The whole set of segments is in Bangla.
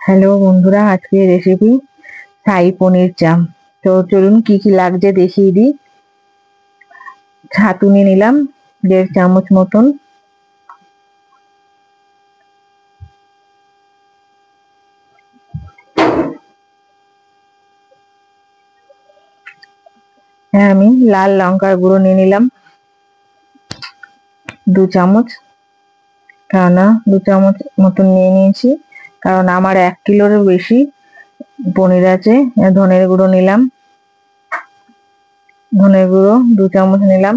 হ্যালো বন্ধুরা, আজকে রেসিপি শাহী পনির চাপ। তো চলুন কি কি লাগছে দেখিয়ে দিই। ছাতু নিয়ে নিলাম 1.5 চামচ মতন, আমি লাল লঙ্কার গুঁড়ো নিয়ে নিলাম 2 চামচ, কেননা 2 চামচ মতন নিয়ে নিয়েছি, কারণ আমার 1 কিলোর বেশি পনির আছে। ধনের গুঁড়ো নিলাম, ধনের গুঁড়ো 2 চামচ নিলাম,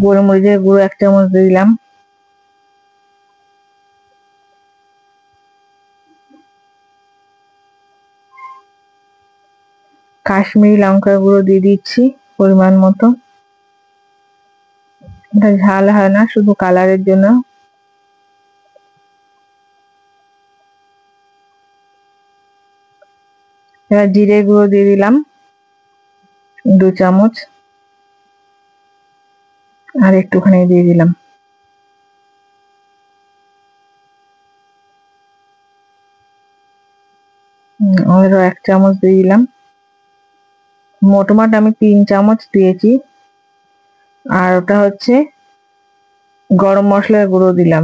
গোলমরিচের গুঁড়ো 1 চামচ দিলাম, কাশ্মীরি লঙ্কার গুঁড়ো দিয়ে দিচ্ছি পরিমাণ মতো। এটা ঝাল হয় না, শুধু কালারের জন্য। এবার জিরে গুঁড়ো দিয়ে দিলাম 2 চামচ, আর একটুখানি দিয়ে দিলাম। আরো 1 চামচ দিয়ে দিলাম। মোটমাট আমি 3 চামচ দিয়েছি। আর ওটা হচ্ছে গরম মশলার গুঁড়ো দিলাম,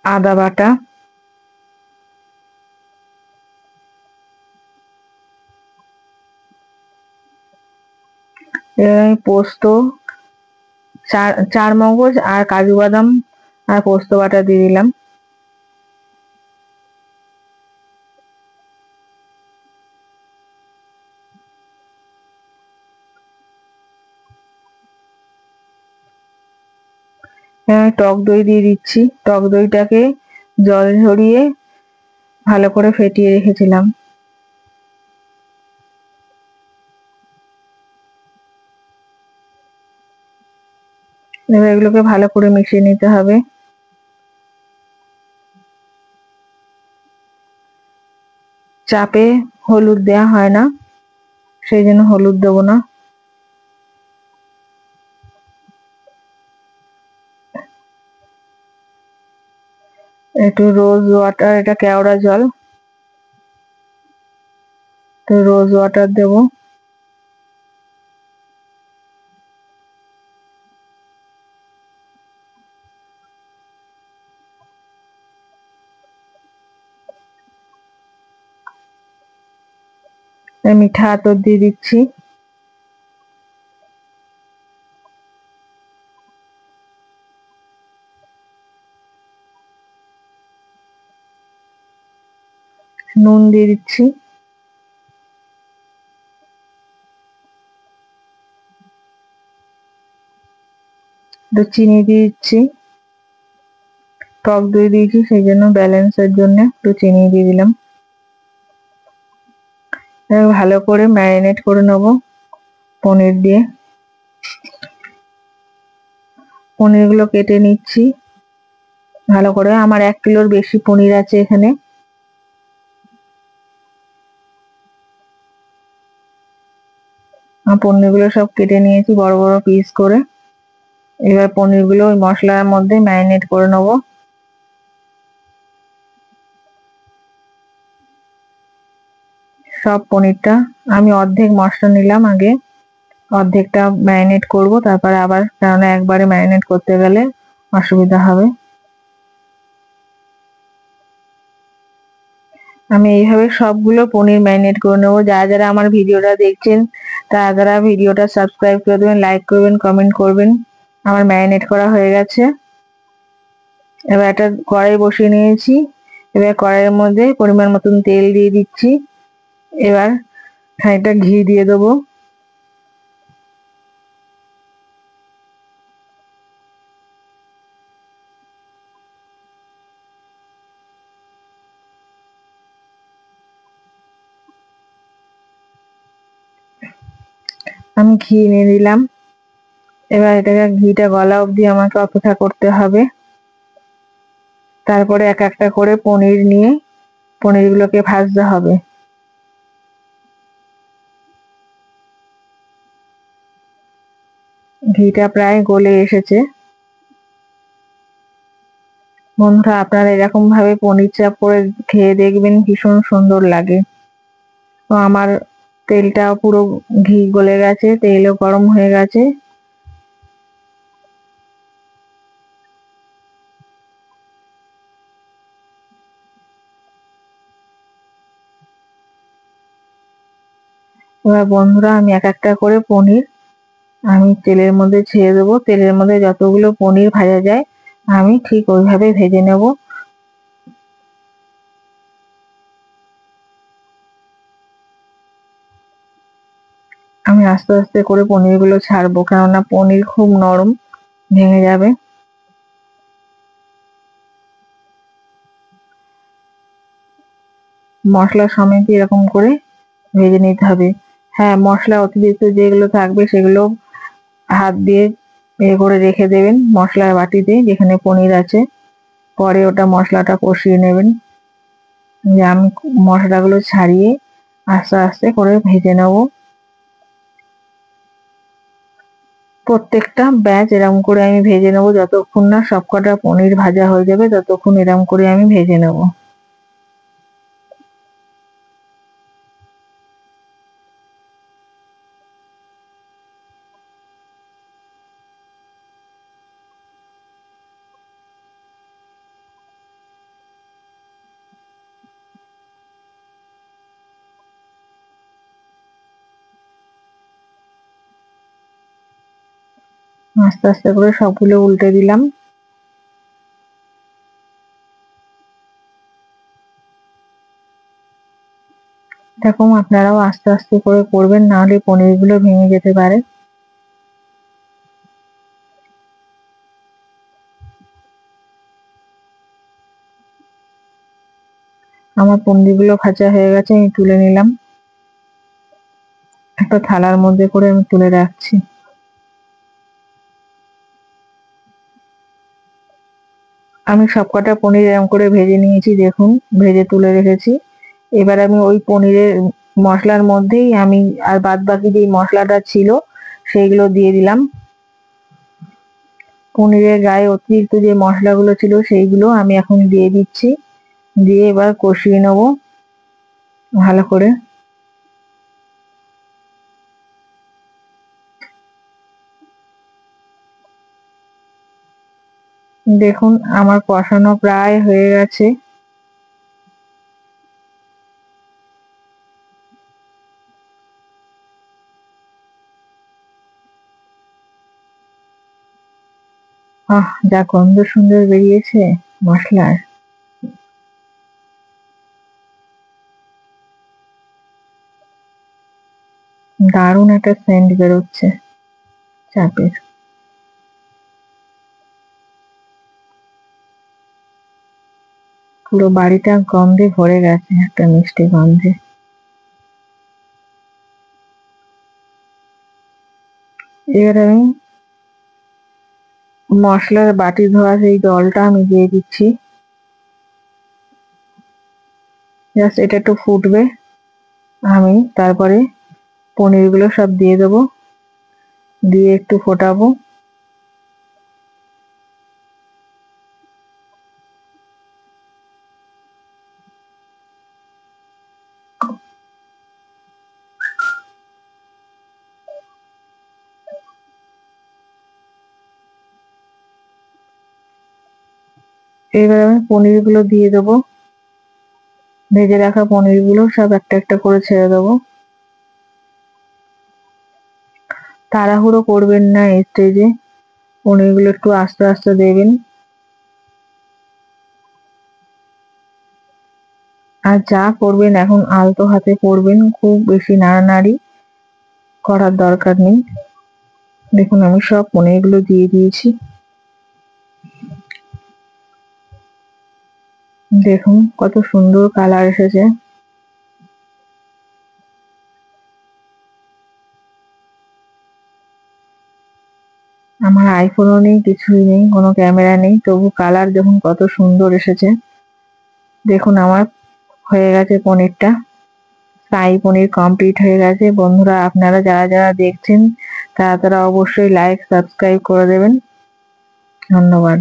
আদা বাটা, আমি পোস্ত, চার মগজ আর কাজু বাদাম আর পোস্ত বাটা দিয়ে দিলাম। আমি টক দই দিয়ে দিচ্ছি। টক দইটাকে জল ঝরিয়ে ভালো করে ফেটিয়ে রেখেছিলাম। এবার এগুলোকে ভালো করে মিশিয়ে নিতে হবে। চাপে হলুদ দেওয়া হয় না, সেই জন্য হলুদ দেবো না। একটু রোজ ওয়াটার, এটা কেওড়া জল, তো রোজ ওয়াটার দেবো। মিঠা আতর দিয়ে দিচ্ছি, নুন দিয়ে দিচ্ছি, একটু চিনি দিয়ে দিচ্ছি। টক দই দিয়েছি সেই জন্য ব্যালেন্সের জন্য একটু চিনি দিয়ে দিলাম। ভালো করে ম্যারিনেট করে নেবো পনির দিয়ে। পনির গুলো কেটে নিচ্ছি ভালো করে। আমার 1 কিলোর বেশি পনির আছে এখানে। পনির গুলো সব কেটে নিয়েছি বড় বড় পিস করে। এবার পনির গুলো ওই মশলার মধ্যে ম্যারিনেট করে নেবো। সব পনিরটা আমি অর্ধেক মশলা নিলাম আগে, অর্ধেকটা ম্যারিনেট করব, তারপরে আবার, কেননা একবারে ম্যারিনেট করতে গেলে অসুবিধা হবে। আমি এইভাবে সবগুলো পনির ম্যারিনেট করে নেবো। যারা যারা আমার ভিডিওটা দেখছেন তারা তারা ভিডিওটা সাবস্ক্রাইব করে দেবেন, লাইক করবেন, কমেন্ট করবেন। আমার ম্যারিনেট করা হয়ে গেছে। এবার একটা কড়াই বসিয়ে নিয়েছি। এবার কড়াইয়ের মধ্যে পরিমাণ মতন তেল দিয়ে দিচ্ছি। এবার খানিকটা ঘি দিয়ে দেবো। আমি ঘি নিয়ে দিলাম। এবার এটাকে ঘিটা গলা অবধি আমাকে অপেক্ষা করতে হবে। তারপরে এক একটা করে পনির নিয়ে পনিরগুলোকে ভাজতে হবে। ঘিটা প্রায় গলে এসেছে। বন্ধুরা, আপনারা এরকম ভাবে পনির চাপ করে খেয়ে দেখবেন, ভীষণ সুন্দর লাগে। তো আমার তেলটা পুরো ঘি গলে গেছে, তেলও গরম হয়ে গেছে। এবার বন্ধুরা, আমি এক একটা করে পনির আমি তেলের মধ্যে ছেড়ে দেবো। তেলের মধ্যে যতগুলো পনির ভাজা যায় আমি ঠিক ওইভাবে ভেজে নেব। আমি আস্তে আস্তে করে পনিরগুলো ছাড়বো, কেননা পনির খুব নরম, ভেঙে যাবে। মশলা সমেত এরকম করে ভেজে নিতে হবে। হ্যাঁ, মশলা অতিরিক্ত যেগুলো থাকবে সেগুলো হাত দিয়ে করে রেখে দেবেন মশলার বাটিতে যেখানে পনির আছে। পরে ওটা মশলাটা কষিয়ে নেবেন। যে আমি মশলাগুলো ছাড়িয়ে আস্তে আস্তে করে ভেজে নেব। প্রত্যেকটা ব্যাচ এরকম করে আমি ভেজে নেব, যতক্ষণ না সবকটা পনির ভাজা হয়ে যাবে ততক্ষণ এরকম করে আমি ভেজে নেব। আস্তে আস্তে করে সবগুলো উল্টে দিলাম। এরকম আপনারাও আস্তে আস্তে করে করবেন, নাহলে পনিরগুলো ভেঙে যেতে পারে। আমার পনিরগুলো ভাজা হয়ে গেছে, আমি তুলে নিলাম। একটা থালার মধ্যে করে আমি তুলে রাখছি। আমি সবকটা পনির এরকম করে ভেজে নিয়েছি, দেখুন ভেজে তুলে রেখেছি। এবার আমি ওই পনিরের মশলার মধ্যেই আমি আর বাদ বাকি যে মশলাটা ছিল সেইগুলো দিয়ে দিলাম। পনিরের গায়ে অতিরিক্ত যে মশলাগুলো ছিল সেইগুলো আমি এখন দিয়ে দিচ্ছি। দিয়ে এবার কষিয়ে নেব ভালো করে। দেখুন আমার কষানো প্রায় হয়ে গেছে। যা গন্ধ সুন্দর বেরিয়েছে মশলার! দারুণ একটা সেন্ট বেরোচ্ছে চাপের। পুরো বাড়িটা গন্ধে ভরে গেছে, একটা মিষ্টি গন্ধে। এবার আমি মশলার বাটি ধোয়া সেই জলটা আমি দিয়ে দিচ্ছি। জাস্ট এটা একটু ফুটবে, আমি তারপরে পনিরগুলো সব দিয়ে দেবো, দিয়ে একটু ফোটাবো। এবার আমি পনিরগুলো দিয়ে দেবো, ভেজে রাখা পনিরগুলো সব একটা একটা করে ছেড়ে দেবো। তাড়াহুড়ো করবেন না এই স্টেজে, পনিরগুলো একটু আস্তে আস্তে দেবেন। আর যা করবেন এখন আলতো হাতে করবেন, খুব বেশি নাড়ানাড়ি করার দরকার নেই। দেখুন আমি সব পনিরগুলো দিয়ে দিয়েছি। দেখুন কত সুন্দর কালার এসেছে। আমার আইফোনও নেই, কিছুই নেই, কোনো ক্যামেরা নেই, তবু কালার দেখুন কত সুন্দর এসেছে। দেখুন আমার হয়ে গেছে পনিরটা, শাহী পনির কমপ্লিট হয়ে গেছে। বন্ধুরা, আপনারা যারা যারা দেখছেন তারা অবশ্যই লাইক সাবস্ক্রাইব করে দেবেন। ধন্যবাদ।